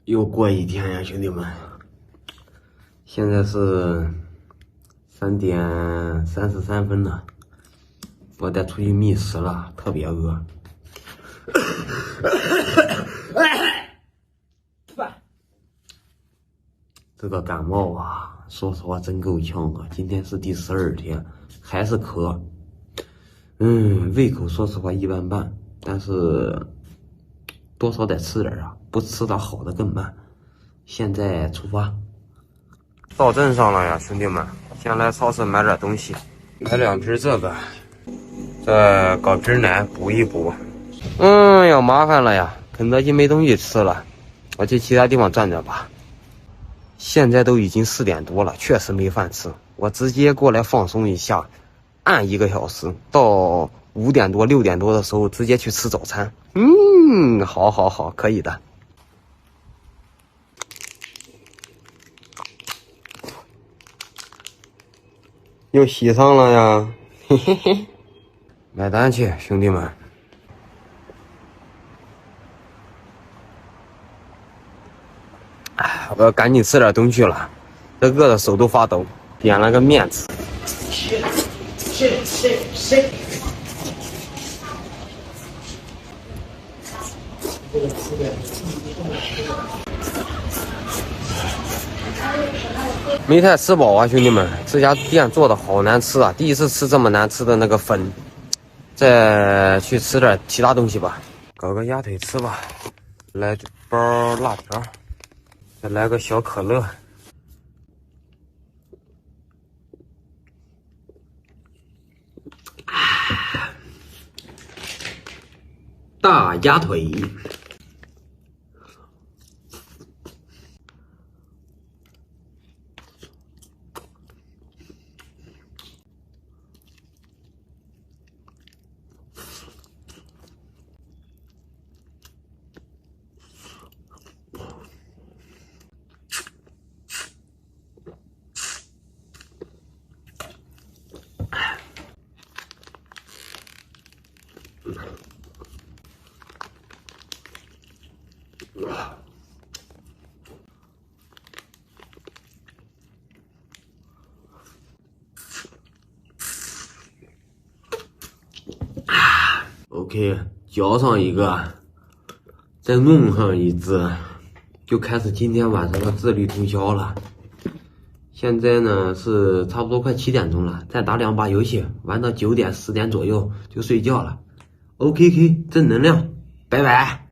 又过一天呀，兄弟们！现在是3点33分了，我得出去觅食了，特别饿。这个感冒啊，说实话真够呛啊！今天是第12天，还是咳。胃口说实话一般般，但是多少得吃点啊，不吃它好的更慢。现在出发，到镇上了呀，兄弟们！先来超市买点东西，买2瓶这个，再搞瓶奶补一补。要麻烦了呀，肯德基没东西吃了，我去其他地方转转吧。现在都已经4点多了，确实没饭吃，我直接过来放松一下，按1个小时，到5点多6点多的时候直接去吃早餐。好，可以的。又洗上了呀，嘿嘿嘿。买单去，兄弟们。我要赶紧吃点东西了，这饿的手都发抖。点了个面吃。没太吃饱啊，兄弟们！这家店做的好难吃啊，第一次吃这么难吃的那个粉。再去吃点其他东西吧，搞个鸭腿吃吧，来包辣条，再来个小可乐。大鸭腿。OK， 嚼上一个，再弄上一只，就开始今天晚上的自律通宵了。现在呢是差不多快7点钟了，再打2把游戏，玩到9点10点左右就睡觉了。OK， 正能量，拜拜。